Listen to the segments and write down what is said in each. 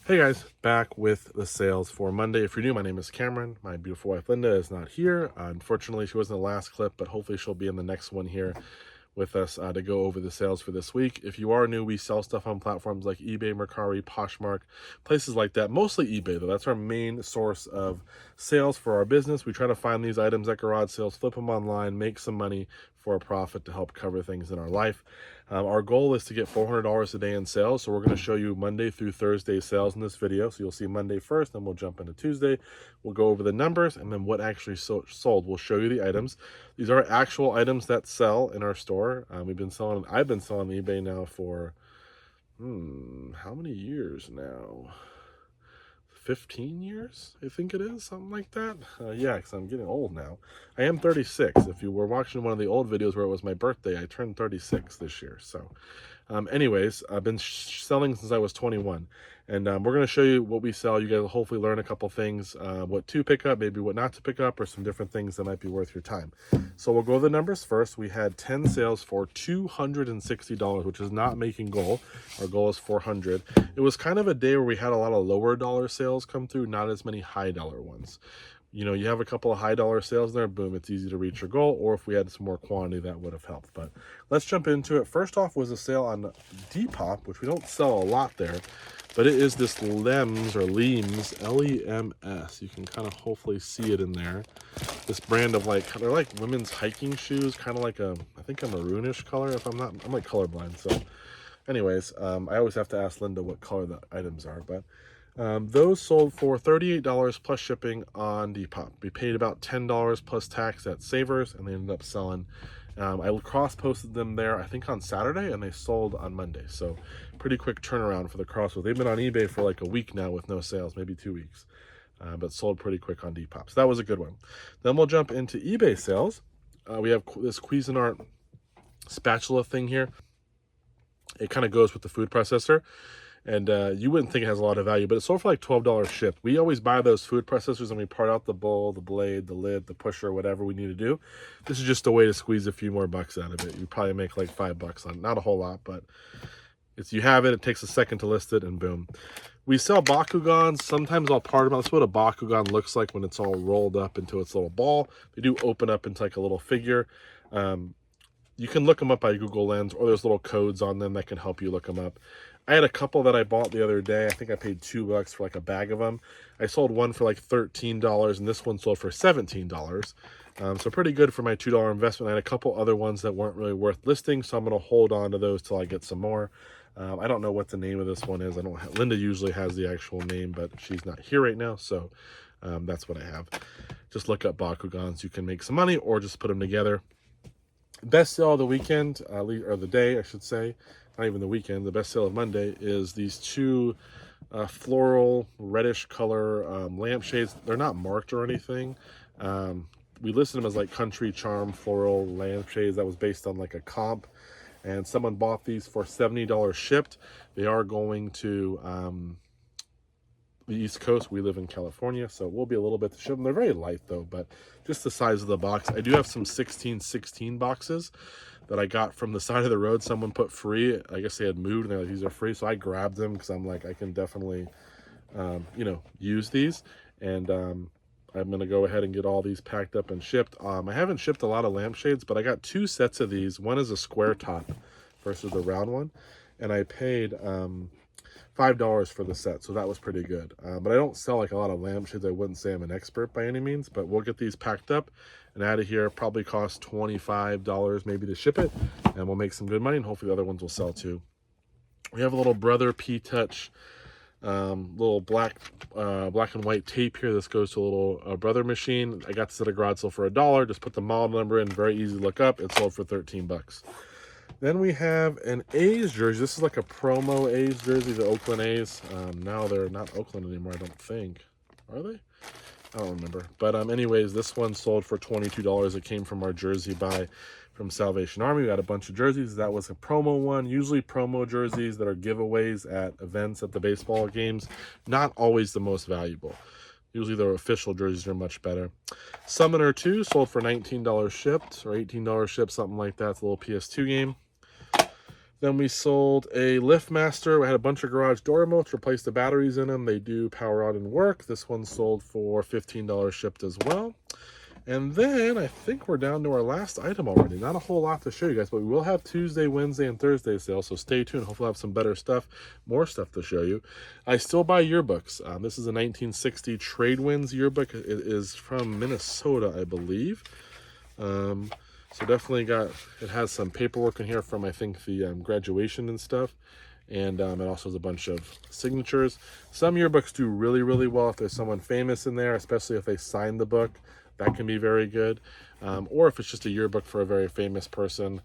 Hey guys, back with the sales for Monday. If you're new, my name is Cameron. My beautiful wife Linda is not here. Unfortunately, she wasn't in the last clip, but hopefully she'll be in the next one here with us to go over the sales for this week. If you are new, we sell stuff on platforms like eBay, Mercari, Poshmark, places like that. Mostly eBay though. That's our main source of sales for our business. We try to find these items at garage sales, flip them online, make some money for a profit to help cover things in our life. Our goal is to get $400 a day in sales. So we're going to show you Monday through Thursday sales in this video. So you'll see Monday first, then we'll jump into Tuesday. We'll go over the numbers and then what actually sold. We'll show you the items. These are actual items that sell in our store. I've been selling eBay now for, how many years now? 15 years, I think it is, something like that. Yeah, because I'm getting old now. I am 36. If you were watching one of the old videos where it was my birthday, I turned 36 this year. So anyways, I've been selling since I was 21. And we're going to show you what we sell. You guys will hopefully learn a couple things, what to pick up, maybe what not to pick up, or some different things that might be worth your time. So we'll go over the numbers first. We had 10 sales for $260, which is not making goal. Our goal is 400. It was kind of a day where we had a lot of lower dollar sales come through, not as many high dollar ones. You know, you have a couple of high dollar sales there, boom, it's easy to reach your goal. Or if we had some more quantity, that would have helped. But let's jump into it. First off was a sale on Depop, which we don't sell a lot there, but it is this Lems or Lems, Lems. You can kind of hopefully see it in there. This brand of they're like women's hiking shoes, kind of like I think a maroonish color. If I'm like colorblind. So anyways, I always have to ask Linda what color the items are, but those sold for $38 plus shipping on Depop. We paid about $10 plus tax at Savers, and they ended up selling. I cross-posted them there, I think on Saturday, and they sold on Monday. So pretty quick turnaround for the cross-post. They've been on eBay for like a week now with no sales, maybe 2 weeks, but sold pretty quick on Depop. So that was a good one. Then we'll jump into eBay sales. We have this Cuisinart spatula thing here. It kind of goes with the food processor. And you wouldn't think it has a lot of value, but it sold for like $12 shipped. We always buy those food processors and we part out the bowl, the blade, the lid, the pusher, whatever we need to do. This is just a way to squeeze a few more bucks out of it. You probably make like $5 on it. Not a whole lot, but you have it. It takes a second to list it, and boom. We sell Bakugans. Sometimes I'll part them out. That's what a Bakugan looks like when it's all rolled up into its little ball. They do open up into like a little figure. You can look them up by Google Lens, or there's little codes on them that can help you look them up. I had a couple that I bought the other day. I think I paid $2 for like a bag of them. I sold one for like $13, and this one sold for $17. So pretty good for my $2 investment. I had a couple other ones that weren't really worth listing, so I'm going to hold on to those till I get some more. I don't know what the name of this one is. Linda usually has the actual name, but she's not here right now, so that's what I have. Just look up Bakugans. You can make some money or just put them together. Best sale of the weekend, or the day, I should say. Not even the weekend. The best sale of Monday is these two floral reddish color lampshades. They're not marked or anything. We listed them as like country charm floral lampshades. That was based on like a comp, and someone bought these for $70 shipped. They are going to the East Coast. We live in California, so it will be a little bit to ship them. They're very light though, but just the size of the box. I do have some 1616 boxes that I got from the side of the road. Someone put free. I guess they had moved and they're like, these are free. So I grabbed them because I'm like, I can definitely, use these. And I'm going to go ahead and get all these packed up and shipped. I haven't shipped a lot of lampshades, but I got 2 sets of these. One is a square top versus the round one. And I paid $5 for the set, so that was pretty good. But I don't sell like a lot of lampshades. I wouldn't say I'm an expert by any means, but we'll get these packed up and out of here. Probably cost $25 maybe to ship it, and we'll make some good money, and hopefully the other ones will sell too. We have a little Brother P-Touch little black and white tape here. This goes to a little Brother machine. I got this at a garage sale for $1. Just put the model number in, very easy to look up. It sold for 13 bucks. Then we have an A's jersey. This is like a promo A's jersey, the Oakland A's. Now they're not Oakland anymore, I don't think. Are they? I don't remember. But anyways, this one sold for $22. It came from our jersey buy from Salvation Army. We got a bunch of jerseys. That was a promo one. Usually promo jerseys that are giveaways at events at the baseball games. Not always the most valuable. Usually their official jerseys are much better. Summoner 2 sold for $19 shipped, or $18 shipped, something like that. It's a little PS2 game. Then we sold a LiftMaster. We had a bunch of garage door remotes, replaced the batteries in them. They do power on and work. This one sold for $15 shipped as well. And then I think we're down to our last item already. Not a whole lot to show you guys, but we will have Tuesday, Wednesday, and Thursday sales. So stay tuned. Hopefully I'll have some better stuff, more stuff to show you. I still buy yearbooks. This is a 1960 Trade Winds yearbook. It is from Minnesota, I believe. So definitely it has some paperwork in here from, I think, the graduation and stuff. And it also has a bunch of signatures. Some yearbooks do really, really well if there's someone famous in there, especially if they sign the book. That can be very good. Or if it's just a yearbook for a very famous person,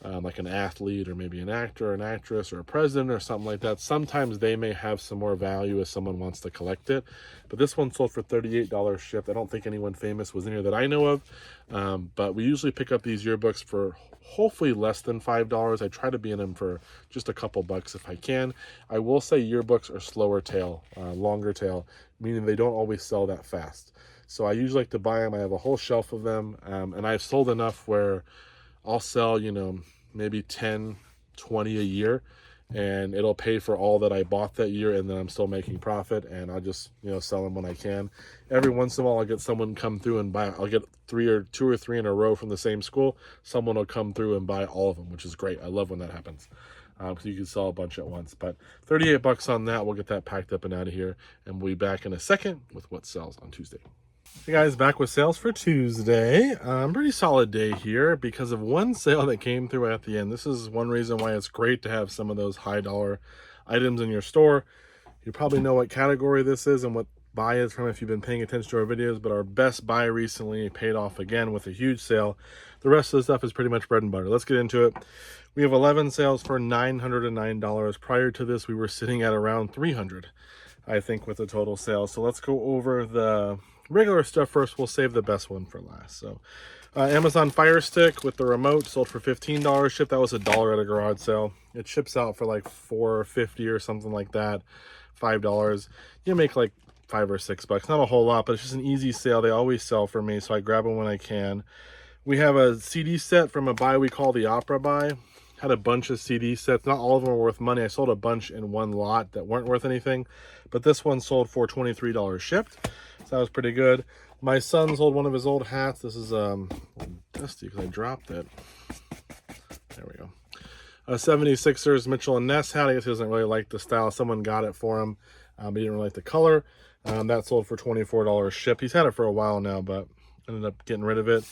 like an athlete or maybe an actor or an actress or a president or something like that. Sometimes they may have some more value if someone wants to collect it. But this one sold for $38 shipped. I don't think anyone famous was in here that I know of. But we usually pick up these yearbooks for hopefully less than $5. I try to be in them for just a couple bucks if I can. I will say yearbooks are slower tail, longer tail, meaning they don't always sell that fast. So I usually like to buy them. I have a whole shelf of them, and I've sold enough where I'll sell, maybe 10, 20 a year, and it'll pay for all that I bought that year, and then I'm still making profit, and I'll just, sell them when I can. Every once in a while, I'll get someone come through and buy. I'll get two or three in a row from the same school. Someone will come through and buy all of them, which is great. I love when that happens. So you can sell a bunch at once. But $38 on that. We'll get that packed up and out of here, and we'll be back in a second with what sells on Tuesday. Hey guys, back with sales for Tuesday. Pretty solid day here because of one sale that came through at the end. This is one reason why it's great to have some of those high dollar items in your store. You probably know what category this is and what buy is from if you've been paying attention to our videos, but our best buy recently paid off again with a huge sale. The rest of the stuff is pretty much bread and butter. Let's get into it. We have 11 sales for $909. Prior to this, we were sitting at around $300, I think, with the total sales. So let's go over the regular stuff first. We'll save the best one for last. So Amazon Fire Stick with the remote sold for $15 shipped. That was $1 at a garage sale. It ships out for like $4.50 or something like that, $5. You make like $5 or $6, not a whole lot, but it's just an easy sale. They always sell for me, so I grab them when I can. We have a CD set from a buy we call the Opera Buy. Had a bunch of CD sets. Not all of them were worth money. I sold a bunch in one lot that weren't worth anything, but this one sold for $23 shipped. So that was pretty good. My son sold one of his old hats. This is dusty because I dropped it. There we go. A 76ers Mitchell & Ness hat. I guess he doesn't really like the style. Someone got it for him, but he didn't really like the color. That sold for $24 shipped. He's had it for a while now, but ended up getting rid of it.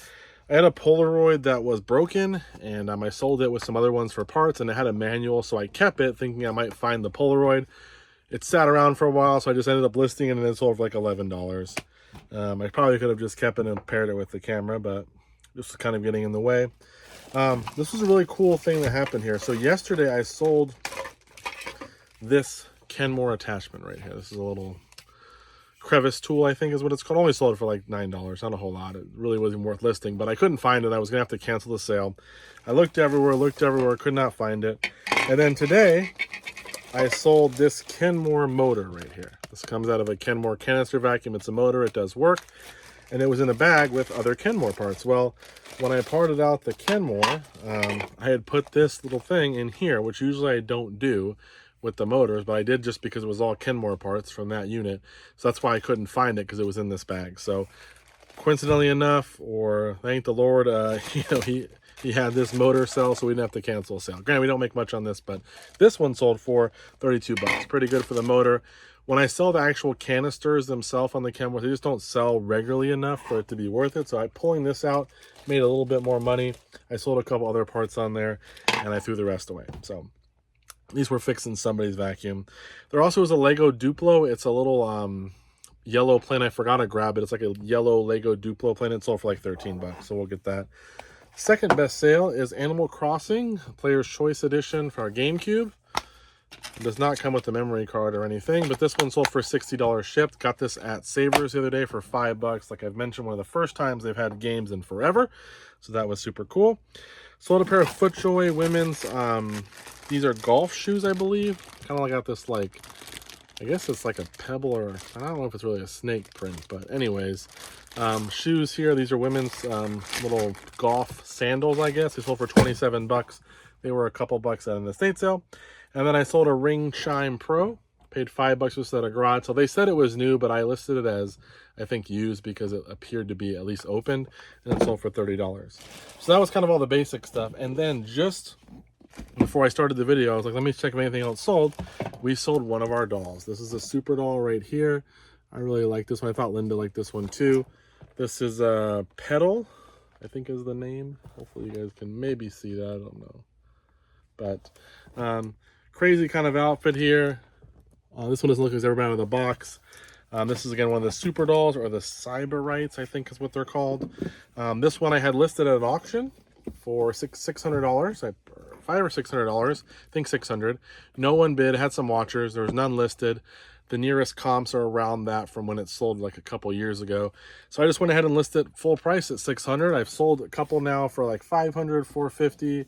I had a Polaroid that was broken, and I sold it with some other ones for parts, and it had a manual, so I kept it thinking I might find the Polaroid. It sat around for a while, so I just ended up listing it, and it sold for like $11. I probably could have just kept it and paired it with the camera, but just kind of getting in the way. This was a really cool thing that happened here. So yesterday I sold this Kenmore attachment right here. This is a little crevice tool, I think is what it's called. Only sold it for like $9, not a whole lot. It really wasn't worth listing, but I couldn't find it. I was gonna have to cancel the sale. I looked everywhere, could not find it. And then today I sold this Kenmore motor right here. This comes out of a Kenmore canister vacuum. It's a motor, it does work, and it was in a bag with other Kenmore parts. Well, when I parted out the Kenmore, I had put this little thing in here, which usually I don't do with the motors, but I did just because it was all Kenmore parts from that unit. So that's why I couldn't find it, because it was in this bag. So coincidentally enough, or thank the Lord, he had this motor sell, so we didn't have to cancel a sale. Granted, we don't make much on this, but this one sold for $32. Pretty good for the motor. When I sell the actual canisters themselves on the Kenmore, they just don't sell regularly enough for it to be worth it. So I pulling this out, made a little bit more money. I sold a couple other parts on there, and I threw the rest away. So these were fixing somebody's vacuum. There also was a Lego Duplo. It's a little yellow plane. I forgot to grab it. It's like a yellow Lego Duplo plane. It sold for like $13, so we'll get that. Second best sale is Animal Crossing Player's Choice Edition for our GameCube. It does not come with a memory card or anything, but this one sold for $60 shipped. Got this at Savers the other day for $5. Like I've mentioned, one of the first times they've had games in forever, so that was super cool. Sold a pair of FootJoy women's, these are golf shoes, I believe. Kind of like got this, like, I guess it's like a pebble, or I don't know if it's really a snake print, but anyways, shoes here. These are women's little golf sandals, I guess. They sold for $27. They were a couple bucks at an estate sale. And then I sold a Ring Chime Pro, paid $5 just at a garage. So they said it was new, but I listed it as, I think, used because it appeared to be at least opened, and it sold for $30. So that was kind of all the basic stuff. And then just before I started the video, I was like, let me check if anything else sold. We sold one of our dolls. This is a super doll right here. I really like this one. I thought Linda liked this one too. This is a Petal, I think is the name. Hopefully you guys can maybe see that. I don't know. But crazy kind of outfit here. This one doesn't look like it's ever been out of the box. This is, again, one of the super dolls, or the Cyberites, I think is what they're called. This one I had listed at an auction for $600, $500 or $600, I think $600. No one bid, had some watchers, there was none listed. The nearest comps are around that from when it sold like a couple years ago. So I just went ahead and listed full price at $600. I've sold a couple now for like $500, $450.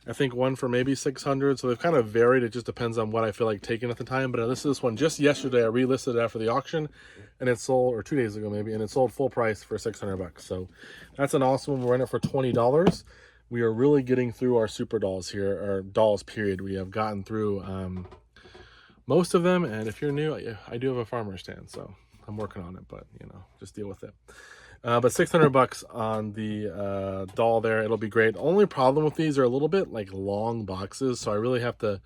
I think one for maybe $600. So they've kind of varied. It just depends on what I feel like taking at the time. But I listed this one just yesterday. I relisted it after the auction, and it sold, or 2 days ago maybe, and it sold full price for $600. So that's an awesome one. We're in it for $20. We are really getting through our super dolls here, or dolls period. We have gotten through most of them. And if you're new, I do have a farmer stand, so I'm working on it, but you know, just deal with it. But $600 on the doll there. It'll be great. Only problem with these are a little bit like long boxes, so I really have to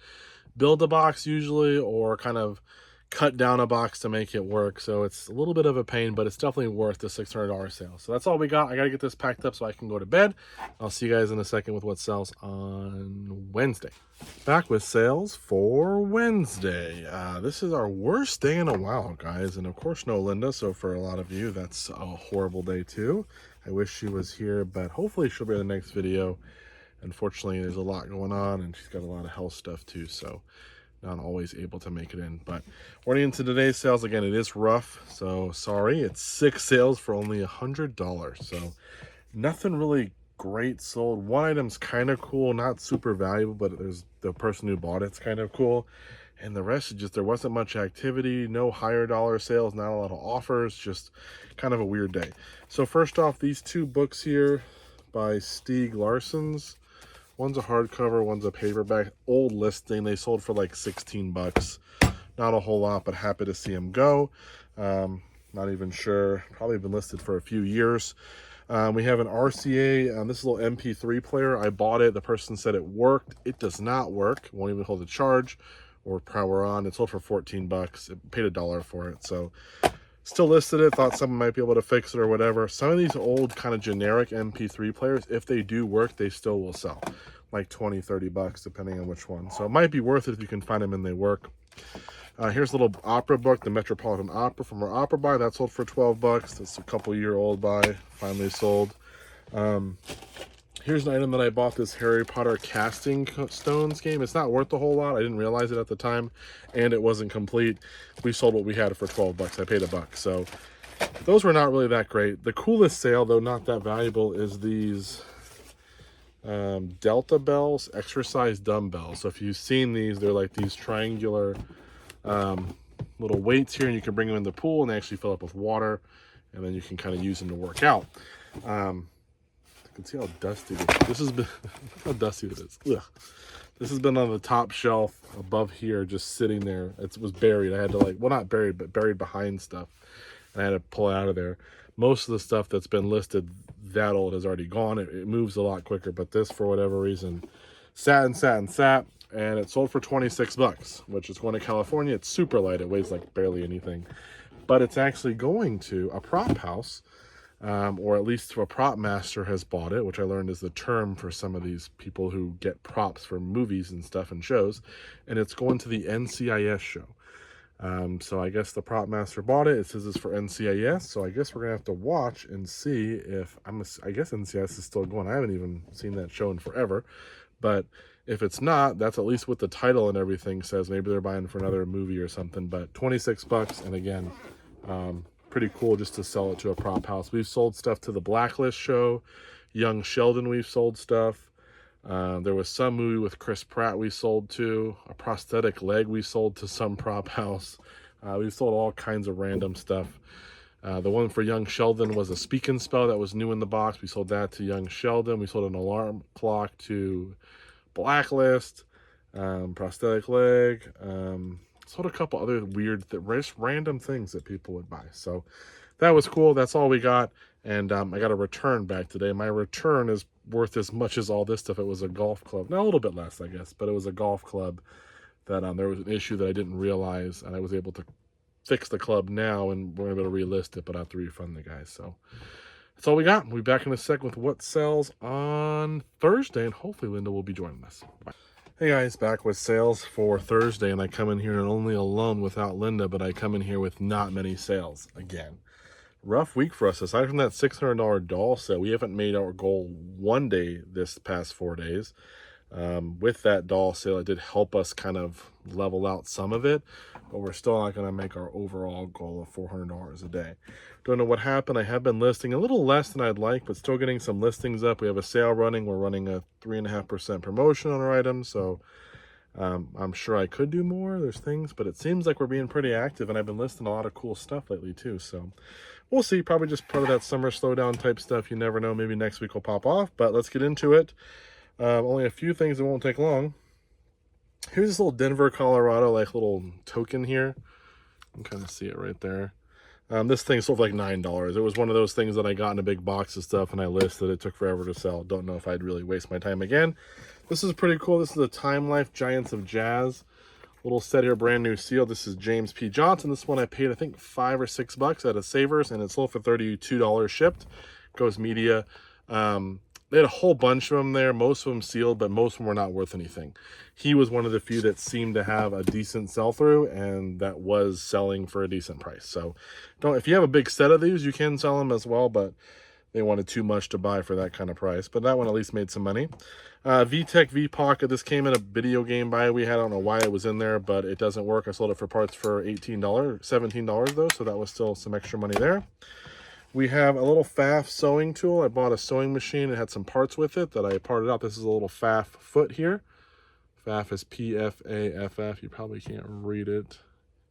build a box usually, or kind of cut down a box to make it work. So it's a little bit of a pain, but it's definitely worth the $600 sale. So that's all we got. I got to get this packed up so I can go to bed. I'll see you guys in a second with what sells on Wednesday. Back with sales for Wednesday. This is our worst day in a while, guys. And of course, no Linda. So for a lot of you, that's a horrible day too. I wish she was here, but hopefully she'll be in the next video. Unfortunately, there's a lot going on, and she's got a lot of health stuff too. So not always able to make it in. But running into today's sales, again, it is rough, so sorry. It's 6 sales for only $100. So nothing really great sold. One item's kind of cool, not super valuable, but there's the person who bought it's kind of cool. And the rest is just, there wasn't much activity, no higher dollar sales, not a lot of offers, just kind of a weird day. So first off, these 2 books here by Stieg Larsson's. One's a hardcover, one's a paperback. Old listing. They sold for like 16 bucks. Not a whole lot, but happy to see them go. Not even sure. Probably been listed for a few years. We have an RCA. This little MP3 player. I bought it. The person said it worked. It does not work. Won't even hold a charge or power on. It sold for 14 bucks. It paid $1 for it. So still listed it. Thought someone might be able to fix it or whatever. Some of these old kind of generic MP3 players, if they do work, they still will sell like 20, 30 bucks, depending on which one. So it might be worth it if you can find them and they work. Here's a little opera book, the Metropolitan Opera from our opera buy. That sold for 12 bucks. That's a couple-year-old buy. Finally sold. Here's an item that I bought, this Harry Potter casting stones game. It's not worth a whole lot. I didn't realize it at the time, and it wasn't complete. We sold what we had for 12 bucks. I paid $1. So those were not really that great. The coolest sale, though not that valuable, is these Delta Bells exercise dumbbells. So if you've seen these, they're like these triangular little weights here, and you can bring them in the pool and they actually fill up with water, and then you can kind of use them to work out. You can see how dusty this has been. How dusty it is. Ugh. This has been on the top shelf above here, just sitting there. It was buried. I had to, like, well, not buried, but buried behind stuff, and I had to pull it out of there. Most of the stuff that's been listed that old is already gone. It moves a lot quicker, but this, for whatever reason, sat, and it sold for 26 bucks, which is going to California. It's super light. It weighs like barely anything, but it's actually going to a prop house, or at least a prop master has bought it, which I learned is the term for some of these people who get props for movies and stuff and shows, and it's going to the NCIS show. So I guess the prop master bought it. It says it's for NCIS, so I guess we're gonna have to watch and see if I guess NCIS is still going. I haven't even seen that show in forever, but if it's not, that's at least what the title and everything says. Maybe they're buying for another movie or something. But 26 bucks, and again, pretty cool just to sell it to a prop house. We've sold stuff to the Blacklist show, Young Sheldon. We've sold stuff. There was some movie with Chris Pratt we sold to. A prosthetic leg we sold to some prop house. We've sold all kinds of random stuff. The one for Young Sheldon was a speak and spell that was new in the box. We sold that to Young Sheldon. We sold an alarm clock to Blacklist, prosthetic leg, sold a couple other weird, just random things that people would buy. So that was cool. That's all we got. And I got a return back today. My return is worth as much as all this stuff. It was a golf club. Now, a little bit less, I guess, but it was a golf club that there was an issue that I didn't realize, and I was able to fix the club now, and we're able to relist it, but I have to refund the guys. So that's all we got. We'll be back in a sec with what sells on Thursday, and hopefully Linda will be joining us. Bye. Hey guys, back with sales for Thursday, and I come in here not only alone without Linda, but I come in here with not many sales again. Rough week for us. Aside from that $600 doll sale, we haven't made our goal one day this past 4 days. With that doll sale, it did help us kind of level out some of it, but we're still not going to make our overall goal of $400 a day. Don't know what happened. I have been listing a little less than I'd like, but still getting some listings up. We have a sale running. We're running a 3.5% promotion on our items, so I'm sure I could do more. There's things, but it seems like we're being pretty active, and I've been listing a lot of cool stuff lately too, so we'll see. Probably just part of that summer slowdown type stuff. You never know. Maybe next week will pop off, but let's get into it. Only a few things that won't take long. Here's this little Denver, Colorado, like little token here. You can kind of see it right there. This thing sold for like $9. It was one of those things that I got in a big box of stuff and I listed. It took forever to sell. Don't know if I'd really waste my time again. This is pretty cool. This is a Time Life Giants of Jazz little set here, brand new seal. This is James P. Johnson. This one I paid, I think, $5 or $6 at a Savers, and it sold for $32 shipped. Goes media. They had a whole bunch of them there, most of them sealed, but most of them were not worth anything. He was one of the few that seemed to have a decent sell-through, and that was selling for a decent price. So if you have a big set of these, you can sell them as well, but they wanted too much to buy for that kind of price. But that one at least made some money. VTech V Pocket, this came in a video game buy we had. I don't know why it was in there, but it doesn't work. I sold it for parts for $17 though, so that was still some extra money there. We have a little FAF sewing tool. I bought a sewing machine. It had some parts with it that I parted out. This is a little FAF foot here. FAF is P-F-A-F-F. You probably can't read it.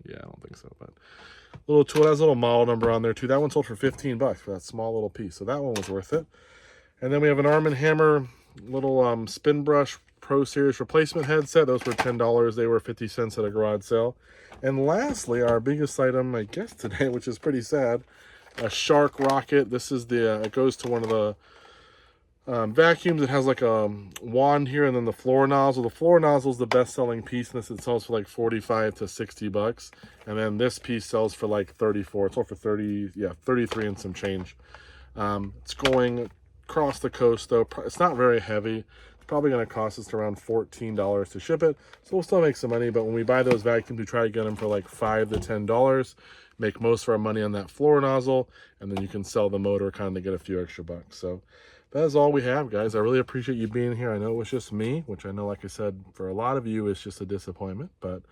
Yeah, I don't think so, but little tool. It has a little model number on there too. That one sold for $15 for that small little piece, so that one was worth it. And then we have an Arm & Hammer little spin brush Pro Series replacement headset. Those were $10. They were 50 cents at a garage sale. And lastly, our biggest item, I guess, today, which is pretty sad, a Shark Rocket. This is the it goes to one of the vacuums. It has like a wand here, and then the floor nozzle. The floor nozzle is the best-selling piece in this. It sells for like $45 to $60, and then this piece sells for like 34. It sold for 33 and some change. It's going across the coast though. It's not very heavy. It's probably going to cost us around $14 to ship it, so we'll still make some money. But when we buy those vacuums, we try to get them for like $5 to $10. Make most of our money on that floor nozzle, and then you can sell the motor kind of get a few extra bucks. So that is all we have, guys. I really appreciate you being here. I know it was just me, which I know, like I said, for a lot of you, it's just a disappointment. But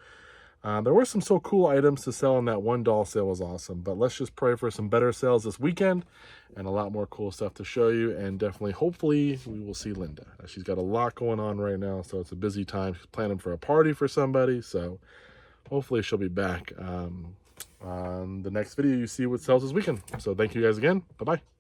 there were some so cool items to sell, and that one doll sale was awesome. But let's just pray for some better sales this weekend and a lot more cool stuff to show you. And definitely, hopefully, we will see Linda. She's got a lot going on right now, so it's a busy time. She's planning for a party for somebody, so hopefully she'll be back on the next video. You see what sells this weekend. So thank you guys again. Bye-bye.